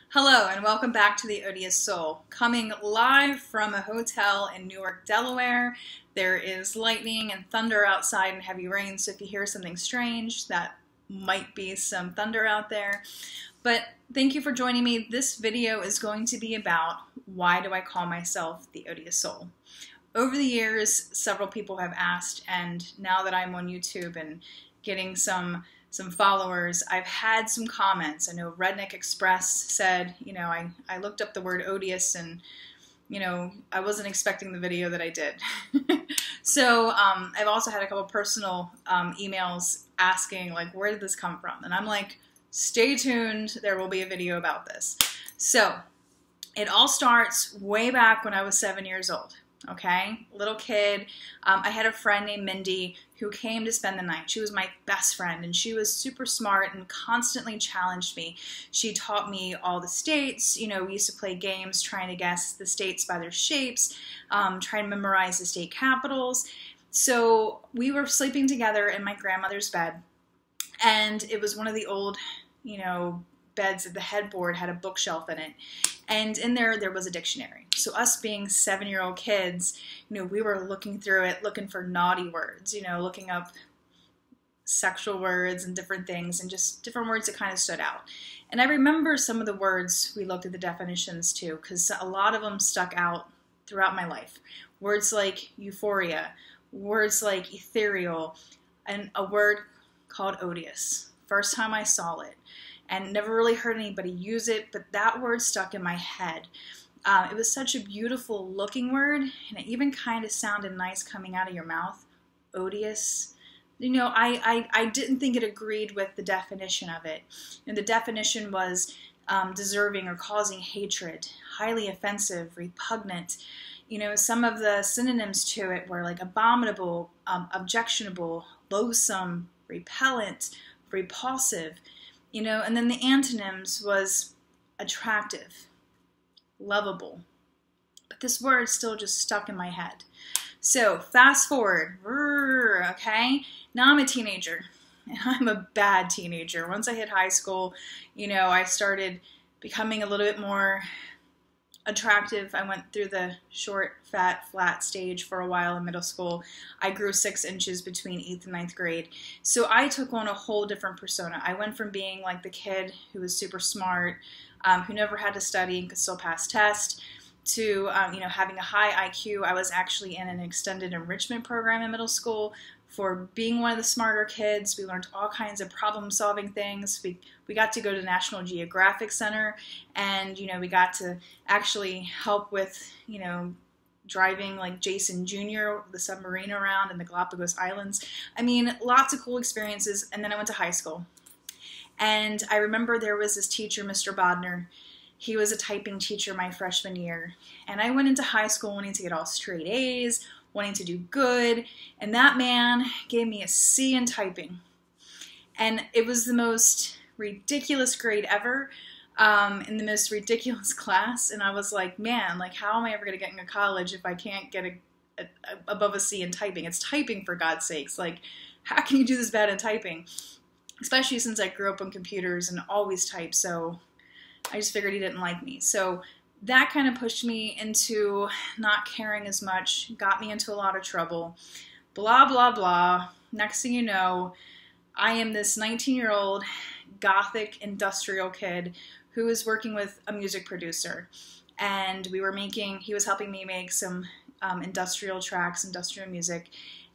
Hello and welcome back to the Odious Soul. Coming live from a hotel in Newark, Delaware. There is lightning and thunder outside and heavy rain, so if you hear something strange, that might be some thunder out there. But thank you for joining me. This video is going to be about why do I call myself the Odious Soul. Over the years, several people have asked, and now that I'm on YouTube and getting some followers, I've had some comments. I know Redneck Express said, I looked up the word odious and, I wasn't expecting the video that I did. So I've also had a couple personal emails asking, like, where did this come from? And I'm like, stay tuned, there will be a video about this. So it all starts way back when I was 7 years old. Okay, little kid. I had a friend named Mindy who came to spend the night. She was my best friend and she was super smart and constantly challenged me. She taught me all the states. We used to play games trying to guess the states by their shapes, trying to memorize the state capitals. So we were sleeping together in my grandmother's bed, and it was one of the old, beds that the headboard had a bookshelf in it. And in there was a dictionary. So us being 7-year-old kids, we were looking through it, looking for naughty words, looking up sexual words and different things and just different words that kind of stood out. And I remember some of the words we looked at the definitions to, because a lot of them stuck out throughout my life. Words like euphoria, words like ethereal, and a word called odious. First time I saw it. And never really heard anybody use it, but that word stuck in my head. It was such a beautiful looking word, and it even kind of sounded nice coming out of your mouth. Odious. I didn't think it agreed with the definition of it. And the definition was deserving or causing hatred, highly offensive, repugnant. Some of the synonyms to it were like abominable, objectionable, loathsome, repellent, repulsive. And then the antonyms was attractive, lovable. But this word still just stuck in my head. So fast forward, okay? Now I'm a teenager, and I'm a bad teenager. Once I hit high school, I started becoming a little bit more attractive. I went through the short, fat, flat stage for a while in middle school. I grew 6 inches between 8th and 9th grade. So I took on a whole different persona. I went from being like the kid who was super smart, who never had to study and could still pass tests, to having a high IQ. I was actually in an extended enrichment program in middle school for being one of the smarter kids. We learned all kinds of problem-solving things. We got to go to the National Geographic Center, and we got to actually help with driving like Jason Jr., the submarine around in the Galapagos Islands. I mean, lots of cool experiences. And then I went to high school, and I remember there was this teacher, Mr. Bodner. He was a typing teacher my freshman year, and I went into high school wanting to get all straight A's, wanting to do good, and that man gave me a C in typing. And it was the most ridiculous grade ever, in the most ridiculous class, and I was like, man, like, how am I ever going to get into college if I can't get above a C in typing? It's typing, for God's sakes. Like, how can you do this bad in typing? Especially since I grew up on computers and always typed, so I just figured he didn't like me. So that kind of pushed me into not caring as much, got me into a lot of trouble, blah, blah, blah. Next thing you know, I am this 19-year-old gothic industrial kid who was working with a music producer. And he was helping me make some industrial tracks, industrial music,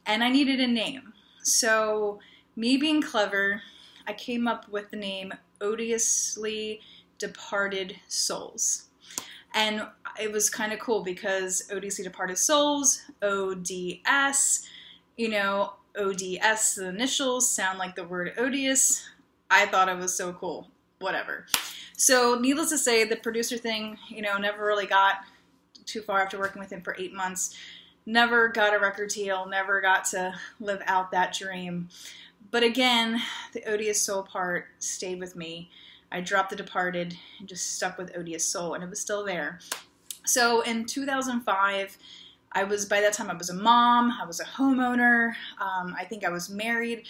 and I needed a name. So me being clever, I came up with the name Odiously Departed Souls. And it was kind of cool because Odiously Departed Souls, ODS, ODS, the initials sound like the word odious. I thought it was so cool. Whatever. So needless to say, the producer thing, never really got too far after working with him for 8 months. Never got a record deal, never got to live out that dream. But again, the Odious Soul part stayed with me. I dropped The Departed and just stuck with Odious Soul, and it was still there. So in 2005, By that time I was a mom, I was a homeowner, I think I was married,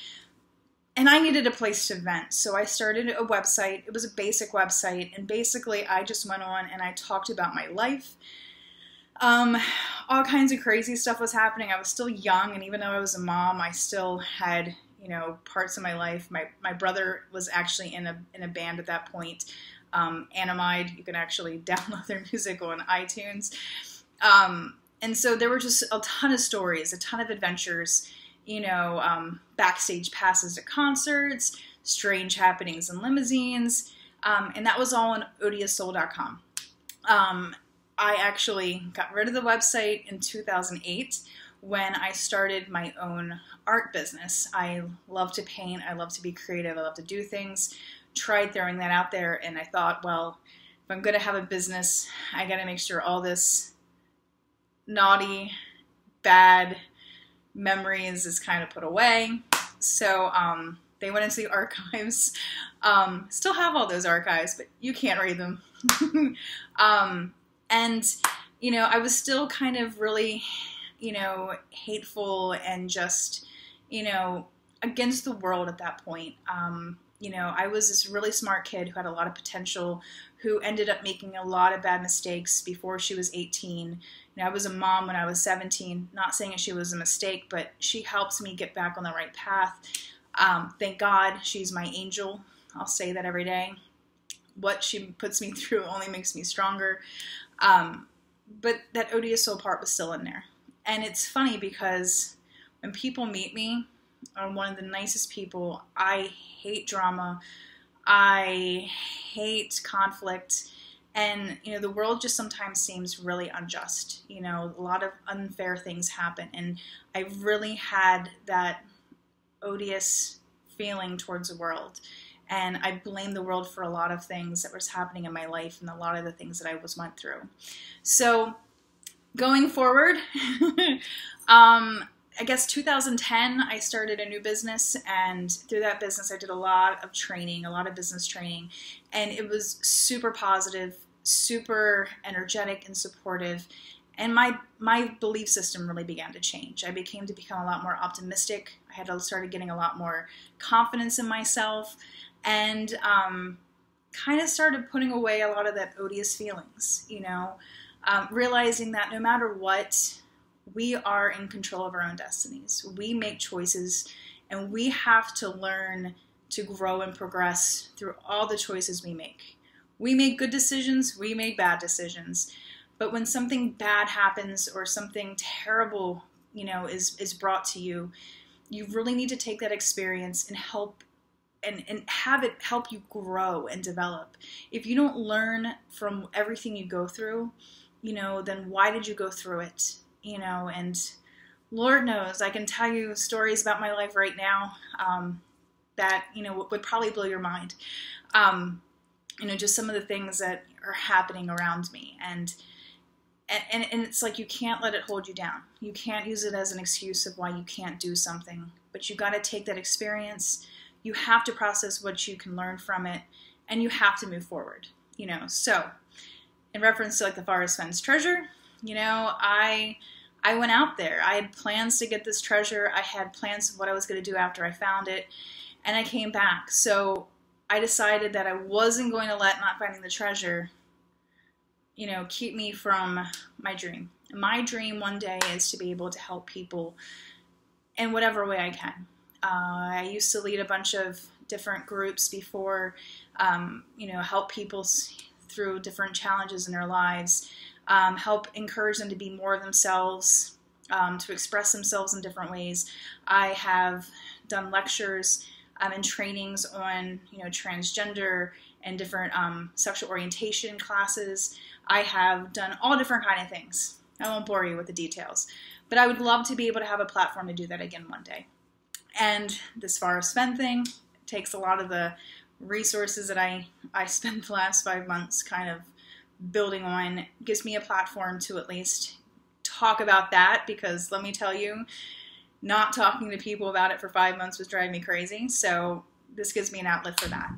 and I needed a place to vent. So I started a website. It was a basic website, and basically I just went on and I talked about my life. All kinds of crazy stuff was happening. I was still young, and even though I was a mom, I still had, parts of my life. My brother was actually in a band at that point, Animide. You can actually download their music on iTunes. And so there were just a ton of stories, a ton of adventures, backstage passes at concerts, strange happenings in limousines, and that was all on OdiousSoul.com. I actually got rid of the website in 2008 when I started my own art business. I love to paint, I love to be creative, I love to do things. Tried throwing that out there, and I thought, well, if I'm going to have a business, I got to make sure all this naughty, bad memories is kind of put away. So they went into the archives. Still have all those archives, but you can't read them. And, I was still kind of really, hateful and just, against the world at that point. I was this really smart kid who had a lot of potential, who ended up making a lot of bad mistakes before she was 18. I was a mom when I was 17, not saying that she was a mistake, but she helped me get back on the right path. Thank God she's my angel. I'll say that every day. What she puts me through only makes me stronger. But that odious soul part was still in there. And it's funny because when people meet me, I'm one of the nicest people. I hate drama. I hate conflict. And, the world just sometimes seems really unjust. A lot of unfair things happen. And I really had that odious feeling towards the world. And I blame the world for a lot of things that was happening in my life and a lot of the things that I went through. So going forward, I guess 2010, I started a new business, and through that business, I did a lot of training, a lot of business training, and it was super positive, super energetic and supportive, and my belief system really began to change. I became a lot more optimistic. I had started getting a lot more confidence in myself, and kind of started putting away a lot of that odious feelings, realizing that no matter what, we are in control of our own destinies. We make choices, and we have to learn to grow and progress through all the choices we make. We make good decisions, we make bad decisions. But when something bad happens or something terrible, is brought to you, you really need to take that experience and have it help you grow and develop. If you don't learn from everything you go through, then why did you go through it? And Lord knows, I can tell you stories about my life right now that, would probably blow your mind. Just some of the things that are happening around me. And it's like you can't let it hold you down. You can't use it as an excuse of why you can't do something. But you got to take that experience. You have to process what you can learn from it, and you have to move forward. So in reference to like the Forest Fence treasure, I went out there. I had plans to get this treasure. I had plans of what I was going to do after I found it, and I came back. So I decided that I wasn't going to let not finding the treasure, keep me from my dream. My dream one day is to be able to help people in whatever way I can. I used to lead a bunch of different groups before, help people through different challenges in their lives. Help encourage them to be more of themselves, to express themselves in different ways. I have done lectures and trainings on, transgender and different sexual orientation classes. I have done all different kind of things. I won't bore you with the details, but I would love to be able to have a platform to do that again one day. And this Forest Fen thing takes a lot of the resources that I spent the last 5 months kind of building on. Gives me a platform to at least talk about that, because let me tell you, not talking to people about it for 5 months was driving me crazy. So this gives me an outlet for that.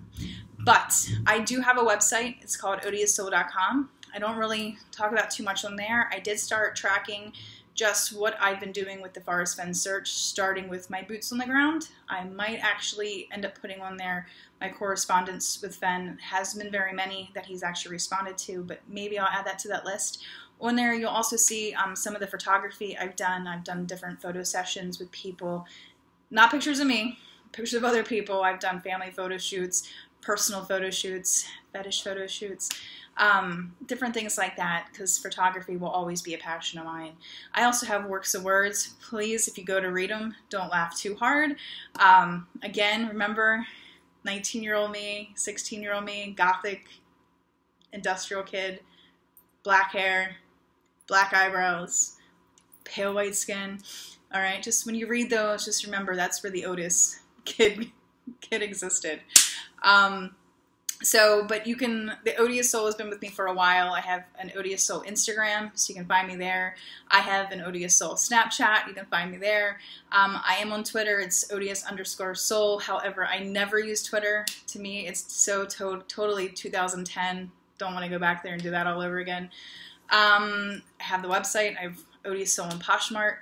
But I do have a website. It's called OdiousSoul.com. I don't really talk about too much on there. I did start tracking just what I've been doing with the Forest Fen search, starting with my boots on the ground. I might actually end up putting on there my correspondence with Fen. Hasn't been very many that he's actually responded to, but maybe I'll add that to that list. On there, you'll also see some of the photography I've done. I've done different photo sessions with people, not pictures of me, pictures of other people. I've done family photo shoots, personal photo shoots, fetish photo shoots, different things like that, because photography will always be a passion of mine. I also have works of words. Please, if you go to read them, don't laugh too hard. Again, remember, 19-year-old me, 16-year-old me, gothic, industrial kid, black hair, black eyebrows, pale white skin. All right, just when you read those, just remember that's where the Odious kid existed. But you can, the Odious Soul has been with me for a while. I have an Odious Soul Instagram, so you can find me there. I have an Odious Soul Snapchat, you can find me there. I am on Twitter, it's odious_soul. However, I never use Twitter. To me, it's so totally 2010. Don't want to go back there and do that all over again. I have the website, I have Odious Soul and Poshmark.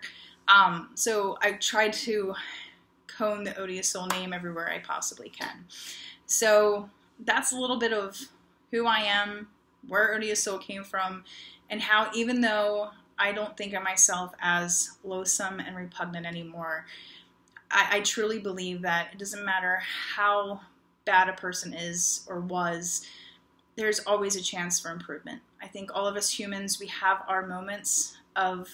So I tried to cone the Odious Soul name everywhere I possibly can. So that's a little bit of who I am, where Odious Soul came from, and how even though I don't think of myself as loathsome and repugnant anymore, I truly believe that it doesn't matter how bad a person is or was, there's always a chance for improvement. I think all of us humans, we have our moments of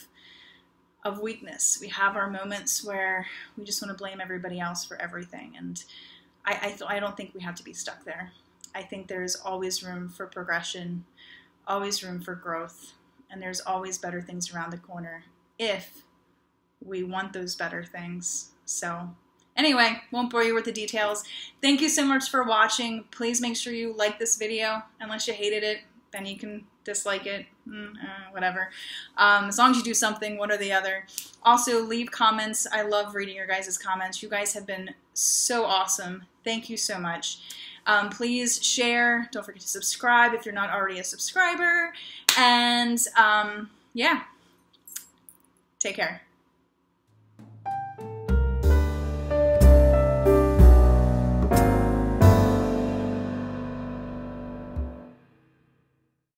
weakness. We have our moments where we just want to blame everybody else for everything, and I don't think we have to be stuck there. I think there's always room for progression, always room for growth, and there's always better things around the corner if we want those better things. So anyway, won't bore you with the details. Thank you so much for watching. Please make sure you like this video. Unless you hated it, then you can dislike it, whatever. As long as you do something, one or the other. Also, leave comments. I love reading your guys' comments. You guys have been so awesome. Thank you so much. Please share. Don't forget to subscribe if you're not already a subscriber. And yeah, take care.